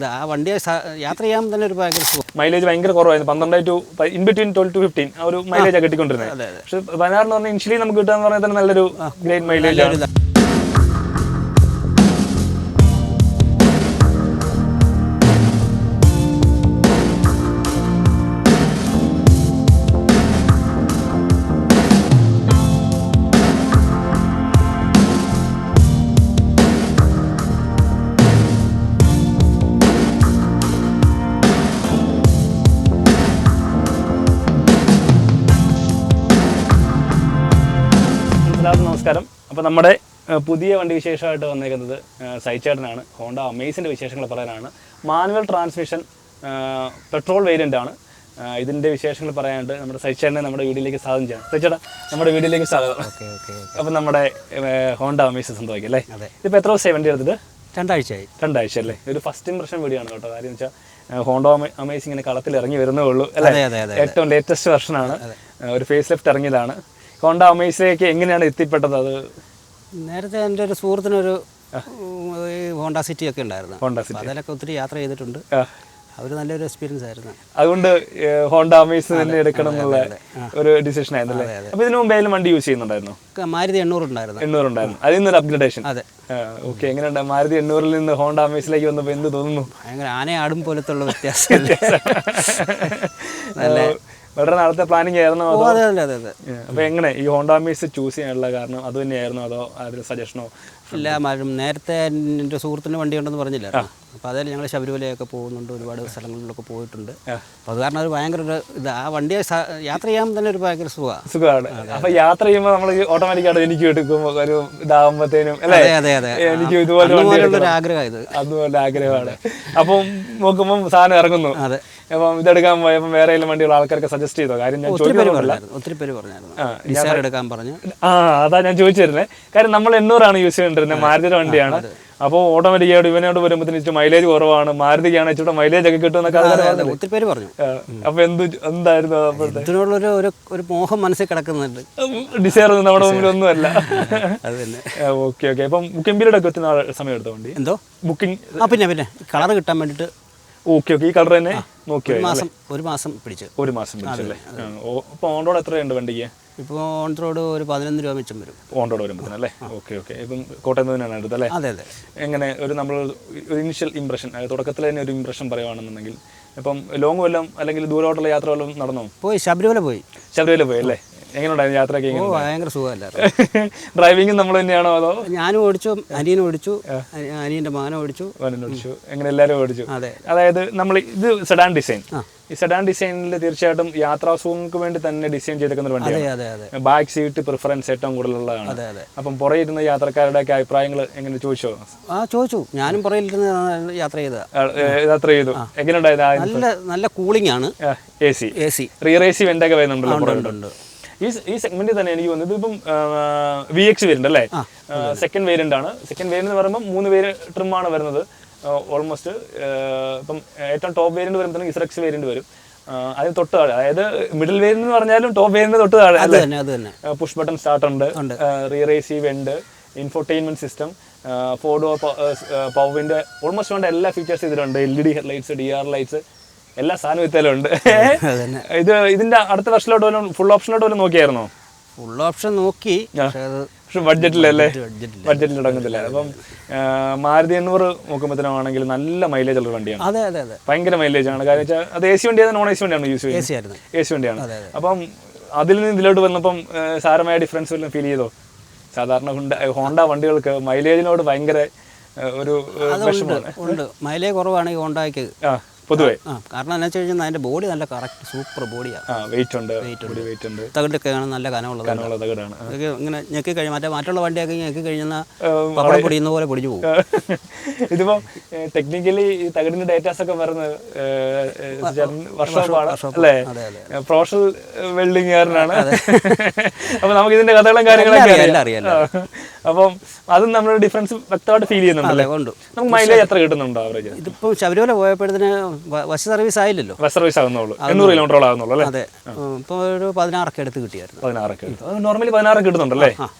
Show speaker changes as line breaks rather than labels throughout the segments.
ആ വണ്ടി യാത്ര ചെയ്യാൻ തന്നെ ഒരു ഭയങ്കര സുഖം.
മൈലേജ് ഭയങ്കര കുറവായിരുന്നു, 12 ടു ഇൻ ബിറ്റ്വീൻ 12 to 15 ആ ഒരു മൈലേജാണ് കിട്ടിക്കൊണ്ടിരുന്നത്. പക്ഷെ 16 എന്ന് പറഞ്ഞാൽ ഇനിഷ്യലി നമുക്ക് കിട്ടുക എന്ന് പറഞ്ഞാൽ തന്നെ നല്ലൊരു ഗ്രേറ്റ് മൈലേജ് ആണ്. നമസ്കാരം. അപ്പോൾ നമ്മുടെ പുതിയ വണ്ടി വിശേഷമായിട്ട് വന്നേക്കുന്നത് സൈച്ചേട്ടനാണ്. ഹോണ്ട അമേസിൻ്റെ വിശേഷങ്ങൾ പറയാനാണ്. മാനുവൽ ട്രാൻസ്മിഷൻ പെട്രോൾ വേരിയൻ്റ് ആണ്. ഇതിൻ്റെ വിശേഷങ്ങൾ പറയാനായിട്ട് നമ്മുടെ സൈച്ചേട്ടനെ നമ്മുടെ വീഡിയോയിലേക്ക് സ്വാഗതം ചെയ്യാം. സൈച്ചേട്ടാ, നമ്മുടെ വീഡിയോയിലേക്ക് സ്വാഗതം. അപ്പോൾ നമ്മുടെ ഹോണ്ട അമേസ് സ്വന്തമാക്കി അല്ലേ? ഇതിപ്പോൾ എത്ര ദിവസമായി വണ്ടി എടുത്തിട്ട്?
2 ആഴ്ചയായി.
2 ആഴ്ച അല്ലേ? ഒരു ഫസ്റ്റ് ഇംപ്രഷൻ വീഡിയോ ആണ് കേട്ടോ. കാര്യം വെച്ചാൽ ഹോണ്ട അമേസ് ഇങ്ങനെ കളത്തിൽ ഇറങ്ങി വരുന്നേ ഉള്ളൂ അല്ലേ? ഏറ്റവും ലേറ്റസ്റ്റ് വെർഷനാണ്. ഒരു ഫേസ് ലിഫ്റ്റ് ഇറങ്ങിയതാണ്. ഹോണ്ട അമേസിലേക്ക് എങ്ങനെയാണ് എത്തിപ്പെട്ടത്? അത്
നേരത്തെ എൻ്റെ ഒരു സുഹൃത്തിനൊരു ഹോണ്ട സിറ്റി ഒക്കെ ഉണ്ടായിരുന്നു. അതിലൊക്കെ ഒത്തിരി യാത്ര ചെയ്തിട്ടുണ്ട്. അവർ നല്ലൊരു എക്സ്പീരിയൻസ് ആയിരുന്നു.
അതുകൊണ്ട് ഹോണ്ട അമേസ് തന്നെ എടുക്കണം എന്നുള്ള ഒരു ഡിസിഷൻ ആയിരുന്നല്ലേ? അപ്പൊ ഇതിനു മുമ്പ് വണ്ടി യൂസ് ചെയ്യുന്നുണ്ടായിരുന്നു?
മാരുതി 800 ഉണ്ടായിരുന്നു.
800 ഉണ്ടായിരുന്നു. അതിൽ നിന്നൊരു അപ്ഗ്രഡേഷൻ. അതെ, ഓക്കെ. എങ്ങനെയുണ്ട് മാരുതി 800-ൽ നിന്ന് ഹോണ്ട അമേസിലേക്ക് വന്നപ്പോൾ എന്ത് തോന്നുന്നു?
ഭയങ്കര ആനയെ ആടും പോലത്തെ ഉള്ള വ്യത്യാസം.
വളരെ നാളത്തെ പ്ലാനിങ് ആയിരുന്നു.
അതെ.
അപ്പൊ എങ്ങനെ ഈ ഹോണ്ട അമേസ് ചൂസ് ചെയ്യാനുള്ള കാരണം അത് തന്നെയായിരുന്നു, അതോ അതിൽ സജഷനോ?
ഇല്ല, നേരത്തെ എൻ്റെ സുഹൃത്തിൻ്റെ വണ്ടി ഉണ്ടെന്ന് പറഞ്ഞില്ല. അപ്പോൾ അതിൽ ഞങ്ങൾ ശബരിമലയൊക്കെ പോകുന്നുണ്ട്, ഒരുപാട് സ്ഥലങ്ങളിലൊക്കെ പോയിട്ടുണ്ട്. അപ്പോൾ അത് കാരണം ഒരു ഭയങ്കര ഇത് ആ വണ്ടിയെ യാത്ര ചെയ്യാൻ തന്നെ ഒരു ഭയങ്കര
സുഖമാണ്. അപ്പൊ യാത്ര ചെയ്യുമ്പോൾ നമ്മൾ ഓട്ടോമാറ്റിക്കായിട്ട് എനിക്ക് എടുക്കുമ്പോൾ ഒരു ഇതാകുമ്പോഴത്തേനും അല്ലേ? എനിക്ക് ഇതുപോലെ
ഒരു ആഗ്രഹം, ഇത്
അതുപോലെ ആഗ്രഹമാണ്. അപ്പം നോക്കുമ്പോൾ സാധനം ഇറങ്ങുന്നു.
അതെ.
അപ്പം ഇതെടുക്കാൻ പോയപ്പോൾ വേറെ ഏതെങ്കിലും ആൾക്കാർക്ക് സജസ്റ്റ് ചെയ്തോ? കാര്യം ഞാൻ
ഒത്തിരി പേര് പറഞ്ഞായിരുന്നു എടുക്കാൻ പറഞ്ഞു.
അതാ ഞാൻ ചോദിച്ചിരുന്നത്. കാര്യം നമ്മൾ 800 യൂസ് ചെയ്തിരുന്നത്, മാരുതിയുടെ വണ്ടിയാണ്. അപ്പോൾ ഓട്ടോമാറ്റിക്കായിട്ട് ഇവനോട് വരുമ്പോഴത്തേക്ക് മൈലേജ് കുറവാണ്, മാരുതിക്കാണ് ഇച്ചിരി മൈലേജ് ഒക്കെ കിട്ടുമെന്നൊക്കെ
ഒത്തിരി പേര് പറഞ്ഞു.
അപ്പൊ എന്തായിരുന്നു
ഇതിനുള്ളൊരു ഒരു മോഹം മനസ്സിൽ കിടക്കുന്നുണ്ട്.
ഡിസൈർ നമ്മുടെ മുമ്പിൽ ഒന്നുമല്ല. ഓക്കെ. അപ്പം ബുക്കിംഗ് പീരീഡ് ഒക്കെ ഒത്തിരി സമയം എടുത്ത വണ്ടി
എന്തോ ബുക്കിംഗ്? പിന്നെ കളർ കിട്ടാൻ വേണ്ടിയിട്ട്.
ഓക്കെ. ഈ കളർ തന്നെ നോക്കി
ഒരു മാസം പിടിച്ചു.
പിടിച്ചല്ലേ? അപ്പോൾ ഓൺ റോഡ് എത്രയുണ്ട് വണ്ടിക്ക്?
ഇപ്പോൾ ഓൺ റോഡ് ഒരു 15 രൂപ മിച്ചം വരും.
ഓൺ റോഡ് വരുമ്പോഴത്തേനല്ലേ? ഓക്കെ. ഇപ്പം കോട്ടയം തന്നെയാണ് എടുത്തത് അല്ലേ?
അതെ.
എങ്ങനെ നമ്മൾ ഒരു ഇനിഷ്യൽ ഇംപ്രഷൻ, തുടക്കത്തിൽ തന്നെ ഒരു ഇംപ്രഷൻ പറയുകയാണെന്നുണ്ടെങ്കിൽ, ഇപ്പം ലോങ് വല്ലതും അല്ലെങ്കിൽ ദൂരോട്ടുള്ള യാത്ര വല്ലതും നടന്നോ?
ശബരിമല പോയി
അല്ലേ? എങ്ങനെയുണ്ടായിരുന്നു യാത്രയൊക്കെ?
ഭയങ്കര സുഖമല്ലായിരുന്നു.
ഡ്രൈവിംഗ് നമ്മൾ തന്നെയാണോ അതോ?
ഞാനും ഓടിച്ചു, അനിയനും ഓടിച്ചു, അനിയൻ്റെ മകനും ഓടിച്ചു.
എങ്ങനെ എല്ലാവരും ഓടിച്ചു? അതായത് നമ്മൾ ഇത് സെഡാൻ ഡിസൈൻ, ഈ സെഡാൻ ഡിസൈനിൽ തീർച്ചയായിട്ടും യാത്രാസുഖങ്ങൾക്ക് വേണ്ടി തന്നെ ഡിസൈൻ ചെയ്തേക്കുന്ന ഒരു വണ്ടിയാണ്. ബാക്ക് സീറ്റ് പ്രിഫറൻസ് ഏറ്റവും കൂടുതലുള്ളതാണ്. അപ്പം പുറകെ ഇരുന്ന യാത്രക്കാരുടെ ഒക്കെ അഭിപ്രായങ്ങൾ എങ്ങനെ ചോദിച്ചോ?
ചോദിച്ചു. ഞാനും പുറകിലിരുന്ന് യാത്ര
ചെയ്തു. എങ്ങനെയുണ്ടായിരുന്നു?
നല്ല കൂളിംഗ് ആണ്.
AC റിയർ AC വെന്റ് ഒക്കെ വരുന്നുണ്ടല്ലോ. ഈ സെഗ്മെന്റിൽ തന്നെ എനിക്ക് തോന്നുന്നത് ഇപ്പം VX വേരിയന്റ് അല്ലേ? സെക്കൻഡ് വേരിയന്റ് ആണ്. സെക്കൻഡ് വേരിയന്റ് എന്ന് പറയുമ്പോൾ 3 പേര് ട്രിമാണ് വരുന്നത്. ഓൾമോസ്റ്റ് ഇപ്പം ഏറ്റവും ടോപ്പ് വേരിയന്റ് വരുമ്പോഴത്തേക്കും ഇസ്റെക്സ് വേരിയന്റ് വരും. അതിന് തൊട്ട് താഴെ, അതായത് മിഡിൽ വേരിയന്റ് എന്ന് പറഞ്ഞാലും ടോപ്പ് വേരിയന്റ് തൊട്ട് താഴെ പുഷ് ബട്ടൺ സ്റ്റാർട്ട് ഉണ്ട്, rear AC went, infotainment system, 4 door power window, almost വേണ്ട എല്ലാ ഫീച്ചേഴ്സ് ഇതിലുണ്ട്. LED ഹെഡ്ലൈറ്റ്സ്, DR ലൈറ്റ്സ്, എല്ലാ സാധനം ഇത്തലും ഉണ്ട്. ഇതിന്റെ അടുത്ത വർഷത്തിലോട്ട് വല്ലതും ഫുൾ ഓപ്ഷനിലോട്ട് വല്ലതും നോക്കിയായിരുന്നോ?
ഫുൾ ഓപ്ഷൻ നോക്കി,
പക്ഷെ ബഡ്ജറ്റിലല്ലേ? ബഡ്ജറ്റിൽ തുടങ്ങത്തില്ല. അപ്പം മാരുതി 800 നോക്കുമ്പോഴത്തേനാണെങ്കിൽ നല്ല മൈലേജ് ഉള്ള വണ്ടിയാണ്. ഭയങ്കര മൈലേജ് ആണ്. കാരണം വെച്ചാൽ അത് AC വണ്ടിയാണ്, നോൺ AC വണ്ടിയാണ് യൂസ് ചെയ്യുന്നത്? AC വണ്ടിയാണ്. അപ്പം അതിൽ നിന്ന് ഇതിലോട്ട് വന്നപ്പം സാരമായ ഡിഫറൻസ് വല്ലതും ഫീൽ ചെയ്തോ? സാധാരണ ഹോണ്ട വണ്ടികൾക്ക് മൈലേജിനോട് ഭയങ്കര ഒരു
വിഷമമാണ്. മൈലേജ് കുറവാണ് ഈ ഹോണ്ടയ്ക്ക്
പൊതുവെ.
കാരണം എന്താ വെച്ച് കഴിഞ്ഞാൽ അതിന്റെ ബോഡി നല്ല കറക്റ്റ് സൂപ്പർ ബോഡിയാണ്.
വെയിറ്റ് ഉണ്ട്.
തകിടൊക്കെയാണ് നല്ല കനമുള്ളത് തകിടാണ്. ഇങ്ങനെ ഞെക്കി കഴിഞ്ഞാൽ മറ്റുള്ള വണ്ടിയൊക്കെ ഞെക്കി കഴിഞ്ഞാൽ പപ്പടം പൊടിയുന്ന പോലെ പൊടിഞ്ഞു പോകും.
ഇതിപ്പോ ടെക്നിക്കലി ഈ തകിടിന്റെ ഡേറ്റാസ് ഒക്കെ വരുന്നത് വർഷമാണ് അല്ലേ? പ്രൊഫഷണൽ വെൽഡിംഗുകാരനാണ്. അപ്പൊ നമുക്ക് ഇതിന്റെ കഥകളും കാര്യങ്ങളൊക്കെ അറിയാം. അപ്പം അതും നമ്മുടെ ഡിഫറൻസ് വ്യക്തമായിട്ട് ഫീൽ ചെയ്യുന്നുണ്ടല്ലേ? നമുക്ക് മൈലേജ് എത്ര കിട്ടുന്നുണ്ടോ ആവറേജ്?
ഇതിപ്പോ ശബരിമല പോയപ്പോഴത്തേന് ബസ് സർവീസ് ആയില്ലല്ലോ.
ബസ് സർവീസ് ആകുന്നുള്ളൂ, 800 കിലോമീറ്റർ ആകുന്നുള്ളൂ അല്ലേ?
അതെ. ഇപ്പോൾ ഒരു 16 അടുത്ത് കിട്ടിയായിരുന്നു.
16 നോർമലി 16 കിട്ടുന്നുണ്ടല്ലേ?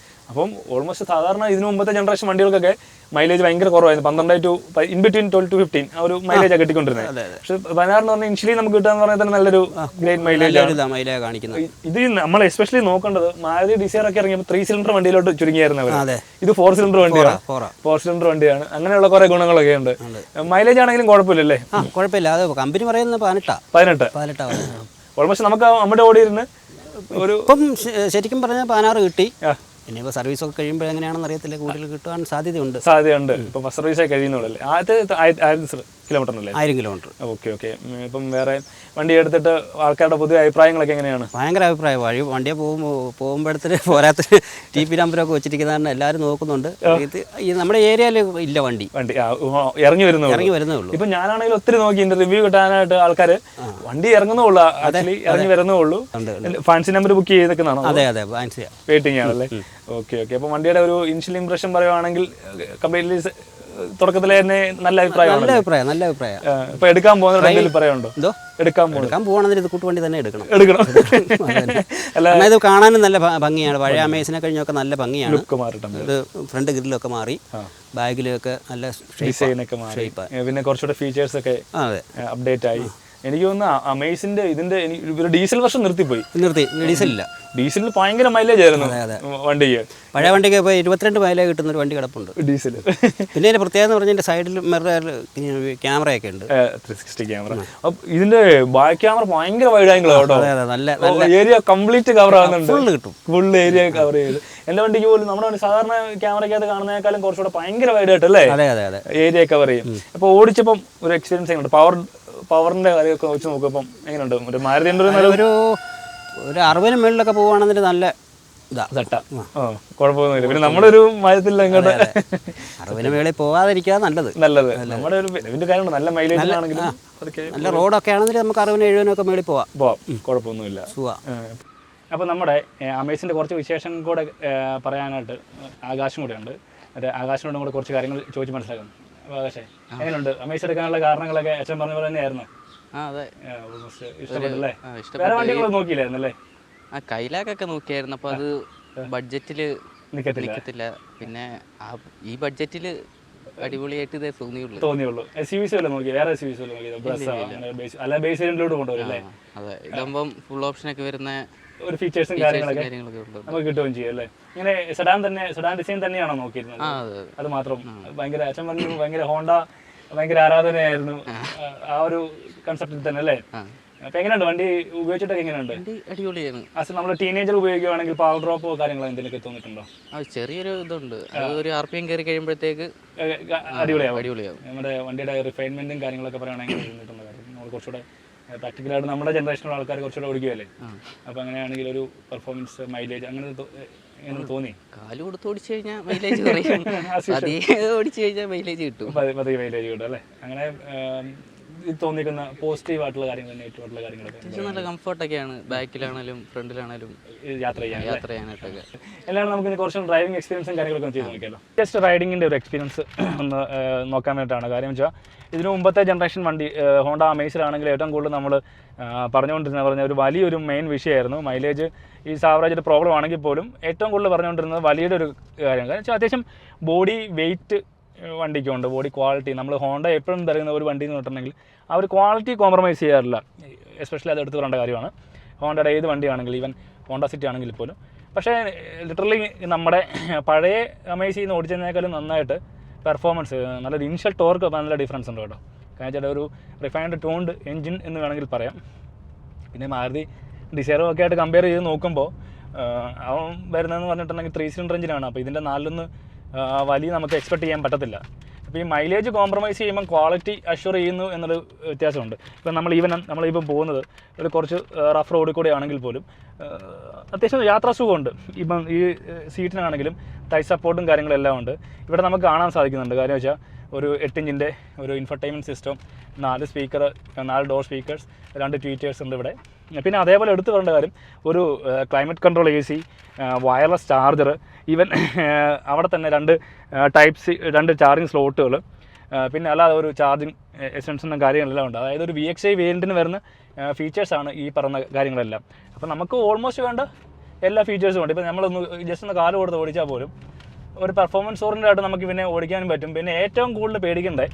അപ്പം ഓൾമോസ്റ്റ് സാധാരണ ഇതിന് മുമ്പത്തെ ജനറേഷൻ വണ്ടികൾക്കൊക്കെ മൈലേജ് ഭയങ്കര കുറവായിരുന്നു, 12 to ഇൻ ബിറ്റ്വീൻ 12 to 15 ആ ഒരു മൈലേജ് കിട്ടിക്കൊണ്ടിരുന്നത്. പക്ഷെ 16 എന്ന് പറഞ്ഞാൽ ഇനിഷ്യലി നമുക്ക് കിട്ടുക എന്ന് പറഞ്ഞാൽ തന്നെ നല്ലൊരു ഗ്രേറ്റ് മൈലേജ് ആണ്. ഇത് നമ്മൾ എസ്പെഷ്യലി നോക്കേണ്ടത് മാരുതി ഡിസയർ ഒക്കെ ഇറങ്ങിയപ്പോൾ 3 സിലിണ്ടർ വണ്ടിയിലോട്ട് ചുരുങ്ങിയായിരുന്നു അവർ. ഇത് 4 സിലിണ്ടർ വണ്ടിയാണ്, 4 സിലിണ്ടർ വണ്ടിയാണ്. അങ്ങനെയുള്ള കുറെ ഗുണങ്ങളൊക്കെ ഉണ്ട്. മൈലേജ് ആണെങ്കിലും കുഴപ്പമില്ലല്ലേ?
കുഴപ്പമില്ല, അത് കമ്പനി പറയുന്നത് 18.
ഓൾമോസ്റ്റ് നമുക്ക് നമ്മുടെ ഓടിയിരുന്ന് ഒരു
ഇപ്പം ശരിക്കും പറഞ്ഞാൽ 16 കിട്ടി. ഇനിയിപ്പോൾ സർവീസൊക്കെ കഴിയുമ്പോൾ എങ്ങനെയാണെന്ന് അറിയത്തില്ല, കൂടുതൽ കിട്ടാൻ സാധ്യതയുണ്ട്.
ഇപ്പം ഫസ്റ്റ് സർവീസായി കഴിയുന്നുള്ളൂ. ആദ്യത്തെ 1000 കിലോമീറ്ററിനല്ലേ? 1000
കിലോമീറ്റർ.
ഓക്കെ. ഇപ്പം വേറെ വണ്ടി എടുത്തിട്ട് ആൾക്കാരുടെ പുതിയ അഭിപ്രായങ്ങളൊക്കെ എങ്ങനെയാണ്?
ഭയങ്കര അഭിപ്രായം. വണ്ടിയെ പോകുമ്പോഴത്തേന് പോരാത്തിന് TP നമ്പറൊക്കെ വെച്ചിരിക്കുന്നതാണ് എല്ലാവരും നോക്കുന്നുണ്ട്. ഇത് ഈ നമ്മുടെ ഏരിയയിൽ ഇല്ല വണ്ടി
ഇറങ്ങി വരുന്നേ ഉള്ളൂ. ഇപ്പം ഞാനാണെങ്കിൽ ഒത്തിരി നോക്കി ഇതിന്റെ റിവ്യൂ കിട്ടാനായിട്ട് ആൾക്കാർ വണ്ടി ഇറങ്ങുന്നുള്ളൂ, ആക്ച്വലി ഇറങ്ങി വരുന്നേ ഉള്ളൂ. ഫാൻസി നമ്പർ ബുക്ക് ചെയ്തൊക്കെയാണോ?
അതെ, ഫാൻസി
വെയിറ്റിംഗ് ആണല്ലേ? ഓക്കെ. അപ്പം വണ്ടിയുടെ ഒരു ഇനിഷ്യൽ ഇംപ്രഷൻ പറയുവാണെങ്കിൽ കംപ്ലീറ്റ്ലി തുടക്കത്തിലെ തന്നെ നല്ല അഭിപ്രായം. ഇപ്പൊ എടുക്കാൻ പോകുന്ന പറയാനുണ്ടോ? എടുക്കാൻ
പോകണമെങ്കിൽ ഇത് കൂട്ടുവണ്ടി തന്നെ എടുക്കണം. ഇത് കാണാനും നല്ല ഭംഗിയാണ്. പഴയ അമേസിനെ കഴിഞ്ഞൊക്കെ നല്ല ഭംഗിയാണ്. ഇത് ഫ്രണ്ട് ഗ്രില്ലൊക്കെ മാറി, ബാഗിലൊക്കെ നല്ല
ഡിസൈനൊക്കെ മാറി, പിന്നെ കുറച്ചുകൂടെ ഫീച്ചേഴ്സ് ഒക്കെ അപ്ഡേറ്റ് ആയി. എനിക്ക് തോന്നുന്നു അമേസിന്റെ ഇതിന്റെ ഒരു ഡീസൽ വർഷം നിർത്തി
ഡീസലില്ല.
ഡീസലിൽ ഭയങ്കര മൈലേജ് ആയിരുന്നു വണ്ടിക്ക്.
പഴയ വണ്ടിക്ക് ഇപ്പോൾ 22 മൈലേജ് കിട്ടുന്ന ഒരു വണ്ടി കിടപ്പുണ്ട്
ഡീസൽ.
പിന്നെ ഇതിന്റെ പ്രത്യേകത എന്ന് പറഞ്ഞാൽ സൈഡിൽ ക്യാമറയൊക്കെ ഉണ്ട്,
360 ക്യാമറ. ഇതിന്റെ ബാക്ക് ക്യാമറ ഭയങ്കര വൈഡ് ആംഗിൾ കേട്ടോ. നല്ല ഏരിയ കംപ്ലീറ്റ് കവർ ആകുന്നുണ്ട്, ഫുൾ ഏരിയ കവർ ചെയ്ത്. എന്റെ വണ്ടിക്ക് പോലും നമ്മുടെ വണ്ടി സാധാരണ ക്യാമറയ്ക്കകത്ത് കാണുന്നതിനേക്കാളും കുറച്ചുകൂടെ ഭയങ്കര വൈഡ് ആയിട്ടല്ലേ ഏരിയ കവർ ചെയ്യും. അപ്പോൾ ഓടിച്ചപ്പം ഒരു എക്സ്പീരിയൻസ് എങ്ങനെയുണ്ട്? പവറിന്റെ കാര്യമൊക്കെ വെച്ച് നോക്കുമ്പം എങ്ങനെയുണ്ട്? ഒരു മാരുതി
ഒരു 60 മേളിലൊക്കെ പോവുകയാണെങ്കിൽ നല്ല
കുഴപ്പമൊന്നുമില്ല. പിന്നെ നമ്മുടെ ഒരു മയത്തിൽ ഇങ്ങോട്ട്
60 മേളിൽ പോകാതിരിക്കുക നല്ലത്.
നമ്മുടെ ഒരു ഇതിന്റെ കാര്യം നല്ല മൈലേജ് ആണെങ്കിലും
നല്ല റോഡൊക്കെ ആണെങ്കിൽ നമുക്ക് 60-70 ഒക്കെ മേളിൽ പോവാം,
കുഴപ്പമൊന്നുമില്ല. അപ്പോൾ നമ്മുടെ അമേസിന്റെ കുറച്ച് വിശേഷം കൂടെ പറയാനായിട്ട് ആകാശം കൂടെ ഉണ്ട്. ആകാശിനോടും കൂടെ കുറച്ച് കാര്യങ്ങൾ ചോദിച്ച് മനസ്സിലാക്കുന്നു. ആകാശേ, എങ്ങനെയുണ്ട് അമേസ് എടുക്കാനുള്ള കാരണങ്ങളൊക്കെ? അച്ഛൻ പറഞ്ഞ പോലെ തന്നെയായിരുന്നു? ഇഷ്ടപ്പെട്ടല്ലേ? വേറെ വണ്ടികളൊന്നും നോക്കിയില്ലായിരുന്നല്ലേ?
കൈലാക്കൊക്കെ നോക്കിയായിരുന്നു. അപ്പോൾ അത് ബഡ്ജറ്റിൽ നിൽക്കത്തില്ല. പിന്നെ ഈ ബഡ്ജറ്റിൽ അടിപൊളിയായിട്ട് ഇതേ തോന്നിയുള്ളൂ.
SUVs വല്ലതും നോക്കി? വേറെ SUVs വല്ലതും നോക്കിയോ? അല്ല ബേസ് വേരിയന്റിലോട്ട് കൊണ്ടുവരല്ലേ?
അതെ, ഇതാകുമ്പം ഫുൾ ഓപ്ഷനൊക്കെ വരുന്ന
ഒരു ഫീച്ചേഴ്സും കാര്യങ്ങളൊക്കെ നമുക്ക് കിട്ടുകയും ചെയ്യും അല്ലേ? ഇങ്ങനെ സെഡാൻ ഡിസൈൻ തന്നെയാണോ നോക്കിയിരുന്നത്? അത് മാത്രം ഭയങ്കര അച്ഛൻ പറഞ്ഞു ഭയങ്കര ഹോണ്ട ഭയങ്കര ആരാധനയായിരുന്നു ആ ഒരു കൺസെപ്റ്റിൽ തന്നെ അല്ലേ? അപ്പൊ എങ്ങനെയുണ്ട് വണ്ടി ഉപയോഗിച്ചിട്ടൊക്കെ? എങ്ങനെയുണ്ട്?
അടിപൊളിയാണ്.
നമ്മൾ ടീനേജർ ഉപയോഗിക്കുകയാണെങ്കിൽ പവർ ഡ്രോപ്പോ കാര്യങ്ങളോ എന്തെങ്കിലും തോന്നിയിട്ടുണ്ടോ?
ചെറിയൊരു ഇതുണ്ട്, ഒരു RPM കയറി കഴിയുമ്പോഴത്തേക്ക്
അടിപൊളിയാവും. നമ്മുടെ വണ്ടിയുടെ റിഫൈൻമെന്റും കാര്യങ്ങളൊക്കെ പറയുകയാണെങ്കിൽ തോന്നിയിട്ടുള്ള കാര്യം നമ്മൾ കുറച്ചുകൂടെ പ്രാക്ടിക്കലായിട്ട് നമ്മുടെ ജനറേഷനുള്ള ആൾക്കാർ കുറച്ചുകൂടെ ഓടിക്കുകയല്ലേ? അപ്പൊ അങ്ങനെയാണെങ്കിൽ ഒരു പെർഫോമൻസ് മൈലേജ് അങ്ങനെ തോന്നി?
കാല് കൊടുത്ത് ഓടിച്ചു കഴിഞ്ഞാൽ മൈലേജ് കുറയും, ഓടിച്ചു കഴിഞ്ഞാൽ മൈലേജ് കിട്ടും,
മൈലേജ് കിട്ടും അല്ലേ? അങ്ങനെ തോന്നിക്കുന്ന പോസിറ്റീവ് ആയിട്ടുള്ള കാര്യങ്ങൾ, നെഗറ്റീവ് ആയിട്ടുള്ള കാര്യങ്ങളൊക്കെ
നല്ല കംഫർട്ടൊക്കെയാണ്. ബാക്കിലാണെങ്കിലും ഫ്രണ്ടിലാണെങ്കിലും
യാത്ര
ചെയ്യാനായിട്ടൊക്കെ
എല്ലാം നമുക്ക് കുറച്ച് ഡ്രൈവിംഗ് എക്സ്പീരിയൻസും കാര്യങ്ങളൊക്കെ ചെയ്ത് നോക്കിയല്ലോ. ജസ്റ്റ് റൈഡിങ്ങിൻ്റെ ഒരു എക്സ്പീരിയൻസ് ഒന്ന് നോക്കാൻ വേണ്ടിയിട്ടാണ്. കാര്യം വെച്ചാൽ ഇതിന് മുമ്പത്തെ ജനറേഷൻ വണ്ടി ഹോണ്ട അമേസിലാണെങ്കിൽ ഏറ്റവും കൂടുതൽ നമ്മൾ പറഞ്ഞ ഒരു വലിയൊരു മെയിൻ വിഷയമായിരുന്നു മൈലേജ്. ഈ സാവറേജ് ഒരു പ്രോബ്ലം ആണെങ്കിൽ പോലും ഏറ്റവും കൂടുതൽ പറഞ്ഞുകൊണ്ടിരുന്നത് വലിയുടെ ഒരു കാര്യം. കാരണം വെച്ചാൽ അത്യാവശ്യം ബോഡി വെയിറ്റ് വണ്ടിക്കുണ്ട്, ബോഡി ക്വാളിറ്റി. നമ്മൾ ഹോണ്ട എപ്പോഴും തരുന്ന ഒരു വണ്ടി എന്ന് പറഞ്ഞിട്ടുണ്ടെങ്കിൽ ആ ഒരു ക്വാളിറ്റി കോംപ്രമൈസ് ചെയ്യാറില്ല. എസ്പെഷ്യലി അത് എടുത്ത് പറയേണ്ട കാര്യമാണ്. ഹോണ്ടയുടെ ഏത് വണ്ടിയാണെങ്കിലും, ഈവൻ ഹോണ്ട സിറ്റി ആണെങ്കിൽ പോലും. പക്ഷേ ലിറ്ററലി നമ്മുടെ പഴയ അമേസിൽ നിന്ന് ഓടിച്ചതിനേക്കാളും നന്നായിട്ട് പെർഫോമൻസ്, നല്ലൊരു ഇനിഷ്യൽ ടോർക്ക് നല്ല ഡിഫറൻസ് ഉണ്ട് കേട്ടോ. കാരണം വെച്ചാൽ ഒരു റിഫൈൻഡ് ടോൺഡ് എൻജിൻ എന്ന് വേണമെങ്കിൽ പറയാം. പിന്നെ മാരുതി ഡിസൈറും ഒക്കെ ആയിട്ട് കമ്പയർ ചെയ്ത് നോക്കുമ്പോൾ അവൻ വരുന്നതെന്ന് പറഞ്ഞിട്ടുണ്ടെങ്കിൽ 3 സിലിണ്ടർ എഞ്ചിനാണ്. അപ്പോൾ ഇതിൻ്റെ 4 വലിയ നമുക്ക് എക്സ്പെക്ട് ചെയ്യാൻ പറ്റത്തില്ല. അപ്പോൾ ഈ മൈലേജ് കോംപ്രമൈസ് ചെയ്യുമ്പോൾ ക്വാളിറ്റി അഷ്യൂർ ചെയ്യുന്നു എന്നൊരു വ്യത്യാസമുണ്ട്. ഇപ്പം നമ്മളിപ്പം പോകുന്നത് ഒരു കുറച്ച് റഫ് റോഡിൽ കൂടെ ആണെങ്കിൽ പോലും അത്യാവശ്യം യാത്രാസുഖമുണ്ട്. ഇപ്പം ഈ സീറ്റിനാണെങ്കിലും ടൈ സപ്പോർട്ടും കാര്യങ്ങളെല്ലാം ഉണ്ട്. ഇവിടെ നമുക്ക് കാണാൻ സാധിക്കുന്നുണ്ട്. കാര്യം വെച്ചാൽ ഒരു 8 ഇഞ്ചിൻ്റെ ഒരു infotainment system, 4 speaker, 4 door speakers, 2 tweeters ഉണ്ട് ഇവിടെ. പിന്നെ അതേപോലെ എടുത്തു പറയേണ്ട കാര്യം ഒരു climate control AC, wireless charger, even അവിടെ തന്നെ 2 ചാർജിങ് സ്ലോട്ടുകൾ, പിന്നെ അല്ലാതെ ഒരു ചാർജിങ് എക്സ്റ്റൻഷനും കാര്യങ്ങളെല്ലാം ഉണ്ട്. അതായത് ഒരു VXi വേരിയൻറ്റിന് വരുന്ന ഫീച്ചേഴ്സാണ് ഈ പറഞ്ഞ കാര്യങ്ങളെല്ലാം. അപ്പോൾ നമുക്ക് ഓൾമോസ്റ്റ് വേണ്ട എല്ലാ ഫീച്ചേഴ്സും ഉണ്ട്. ഇപ്പോൾ നമ്മളൊന്ന് ജസ്റ്റ് ഒന്ന് കാല് കൊടുത്ത് ഓടിച്ചാൽ പോലും ഒരു പെർഫോമൻസ് ഓറിയൻറ്റഡ് ആയിട്ട് നമുക്ക് പിന്നെ ഓടിക്കാനും പറ്റും. പിന്നെ ഏറ്റവും കൂടുതൽ പേടിക്കേണ്ടത്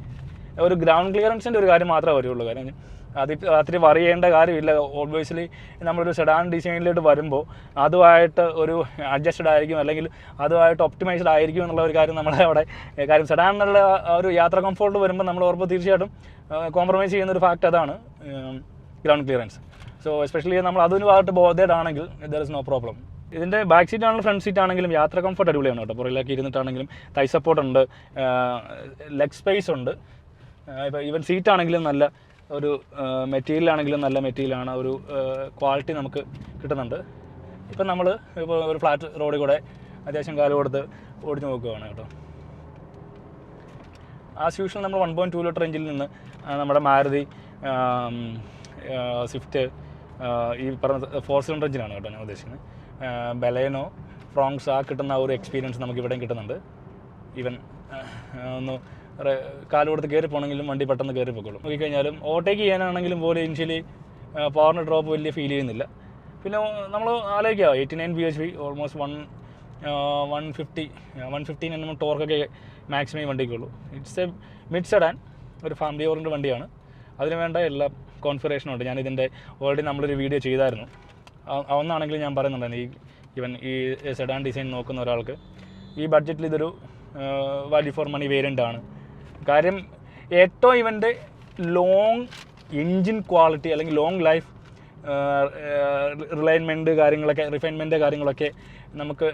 ഒരു ഗ്രൗണ്ട് ക്ലിയറൻസിൻ്റെ ഒരു കാര്യം മാത്രമേ വരുള്ളൂ. കാര്യം അത്തിരി വറി ചെയ്യേണ്ട കാര്യമില്ല. ഓബ്വിയസ്ലി നമ്മളൊരു സെഡാൻ ഡിസൈനിലോട്ട് വരുമ്പോൾ അതുമായിട്ട് ഒരു അഡ്ജസ്റ്റഡ് ആയിരിക്കും, അല്ലെങ്കിൽ അതുമായിട്ട് ഒപ്റ്റിമൈസ്ഡ് ആയിരിക്കും എന്നുള്ള ഒരു കാര്യം നമ്മളെ അവിടെ കാര്യം സെഡാനിലുള്ള ഒരു യാത്ര കംഫോർട്ട് വരുമ്പോൾ നമ്മൾ ഉറപ്പ് തീർച്ചയായിട്ടും കോംപ്രമൈസ് ചെയ്യുന്ന ഒരു ഫാക്ട് അതാണ് ഗ്രൗണ്ട് ക്ലിയറൻസ്. സോ എസ്പെഷ്യലി നമ്മൾ അതിനുമായിട്ട് ബോധേഡ് ആണെങ്കിൽ ദർ ഇസ് നോ പ്രോബ്ലം. ഇതിൻ്റെ ബാക്ക് സീറ്റ് ആണെങ്കിലും ഫ്രണ്ട് സീറ്റ് ആണെങ്കിലും യാത്ര കംഫർട്ട് അടിപൊളിയാണ് കേട്ടോ. പുറകിലേക്ക് ഇരുന്നിട്ടാണെങ്കിലും തൈ സപ്പോർട്ട് ഉണ്ട്, ലെഗ് സ്പേസ് ഉണ്ട്. ഇപ്പോൾ ഈവൻ സീറ്റ് ആണെങ്കിലും നല്ല ഒരു മെറ്റീരിയലാണെങ്കിലും നല്ല മെറ്റീരിയലാണ്, ഒരു ക്വാളിറ്റി നമുക്ക് കിട്ടുന്നുണ്ട്. ഇപ്പം നമ്മൾ ഇപ്പോൾ ഒരു ഫ്ലാറ്റ് റോഡിൽ കൂടെ അത്യാവശ്യം കാല് കൊടുത്ത് ഓടിച്ച് നോക്കുകയാണ് കേട്ടോ. ആസ് യൂഷ്വൽ നമ്മൾ 1.2 ലിറ്റർ എഞ്ചിനിൽ നിന്ന് നമ്മുടെ മാരുതി സ്വിഫ്റ്റ് ഈ പറഞ്ഞ 4 സിലിണ്ടർ എഞ്ചിനാണ് കേട്ടോ ഞാൻ ഉദ്ദേശിക്കുന്നത്. ബലേനോ, ഫ്രോങ്സ് ആ കിട്ടുന്ന ഒരു എക്സ്പീരിയൻസ് നമുക്ക് ഇവിടെയും കിട്ടുന്നുണ്ട്. ഈവൻ ഒന്ന് കാല് കൊടുത്ത് കയറി പോകണമെങ്കിലും വണ്ടി പെട്ടെന്ന് കയറി പോയിക്കോളും. നോക്കിക്കഴിഞ്ഞാലും ഓവർടേക്ക് ചെയ്യാനാണെങ്കിലും പോലും ഇനിഷ്യലി പവറിന് ഡ്രോപ്പ് വലിയ ഫീൽ ചെയ്യുന്നില്ല. പിന്നെ നമ്മൾ ആലോചിക്കുക 89 bhp ഓൾമോസ്റ്റ് 115 Nm ടോർക്കൊക്കെ മാക്സിമം വണ്ടിക്കുള്ളൂ. ഇറ്റ്സ് എ മിഡ് സെഡാൻ, ഒരു ഫാമിലി ഓറിയൻറ്റഡ് വണ്ടിയാണ്. അതിന് വേണ്ട എല്ലാ കോൺഫിഗറേഷനും ഉണ്ട്. ഞാനിതിൻ്റെ ഓൾറെഡി നമ്മളൊരു വീഡിയോ ചെയ്തായിരുന്നു. ഒന്നാണെങ്കിലും ഞാൻ പറയുന്നുണ്ടായിരുന്നു ഈ സെഡാൻ ഡിസൈൻ നോക്കുന്ന ഒരാൾക്ക് ഈ ബഡ്ജറ്റിൽ ഇതൊരു വാല്യൂ ഫോർ മണി വേരിയൻ്റ് ആണ്. കാര്യം ഏറ്റവും ഇവൻ്റെ ലോങ് എൻജിൻ ക്വാളിറ്റി അല്ലെങ്കിൽ ലോങ് ലൈഫ് റിഫൈൻമെൻറ്റ് കാര്യങ്ങളൊക്കെ നമുക്ക്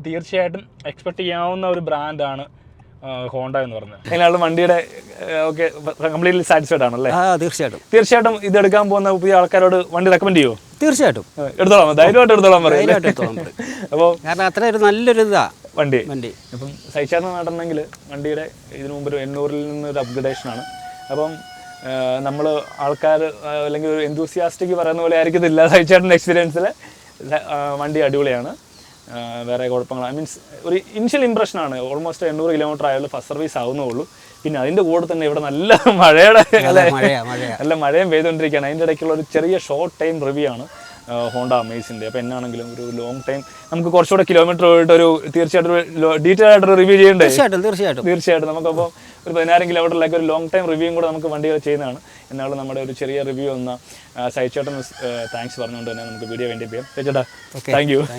തീർച്ചയായിട്ടും എക്സ്പെക്റ്റ് ചെയ്യാവുന്ന ഒരു ബ്രാൻഡാണ് ഹോണ്ട എന്ന് പറഞ്ഞത്. അതിനാണ് വണ്ടിയുടെ ഓക്കെ കംപ്ലീറ്റ്ലി സാറ്റിസ്ഫൈഡ് ആണല്ലേ? തീർച്ചയായിട്ടും ഇതെടുക്കാൻ പോകുന്ന പുതിയ ആൾക്കാരോട് വണ്ടി റെക്കമെൻഡ് ചെയ്യുമോ?
തീർച്ചയായിട്ടും
എടുത്തോളാം, ധൈര്യമായിട്ട് എടുത്തോളാം പറയും. അപ്പോൾ
കാരണം അത്ര ഒരു നല്ലൊരു ഇതാ
വണ്ടി. അപ്പം സൈച്ചാറിന് നടണമെങ്കിൽ വണ്ടിയുടെ ഇതിനു മുമ്പ് ഒരു 800-ൽ നിന്നൊരു അപ്ഗ്രഡേഷനാണ്. അപ്പം നമ്മൾ ആൾക്കാർ അല്ലെങ്കിൽ ഒരു എന്തൂസിയാസ്റ്റിക് പറയുന്ന പോലെ ആയിരിക്കത്തില്ല സൈച്ചാറിൻ്റെ എക്സ്പീരിയൻസിൽ വണ്ടി അടിപൊളിയാണ്. വേറെ കുഴപ്പങ്ങൾ മീൻസ് ഒരു ഇനിഷ്യൽ ഇംപ്രഷനാണ്. ഓൾമോസ്റ്റ് 800 കിലോമീറ്റർ ആയാലും ഫസ്റ്റ് സർവീസ് ആവുന്നുള്ളൂ. പിന്നെ അതിൻ്റെ കൂടെ തന്നെ ഇവിടെ നല്ല മഴയും പെയ്തുകൊണ്ടിരിക്കുകയാണ്. അതിൻ്റെ ഇടയ്ക്കുള്ള ഒരു ചെറിയ ഷോർട്ട് ടൈം റിവ്യൂ ആണ് ഹോണ്ട അമേസിൻ്റെ. അപ്പോൾ എന്നാണെങ്കിലും ഒരു ലോങ് ടൈം നമുക്ക് കുറച്ചുകൂടെ കിലോമീറ്റർ പോയിട്ട് ഒരു തീർച്ചയായിട്ടും ഡീറ്റെയിൽ ആയിട്ടൊരു റിവ്യൂ ചെയ്യണ്ടേ? തീർച്ചയായിട്ടും നമുക്കപ്പോൾ ഒരു 10,000 കിലോമീറ്ററിലേക്ക് ഒരു ലോങ് ടൈം റിവ്യൂയും കൂടെ നമുക്ക് വണ്ടികൾ ചെയ്യുന്നതാണ്. എന്നാലും നമ്മുടെ ഒരു ചെറിയ റിവ്യൂ ഒന്ന് സൈച്ചേട്ടൻ താങ്ക്സ് പറഞ്ഞുകൊണ്ട് തന്നെ നമുക്ക് വീഡിയോ വേണ്ടി ചെയ്യാം. ചേട്ടാ താങ്ക് യു.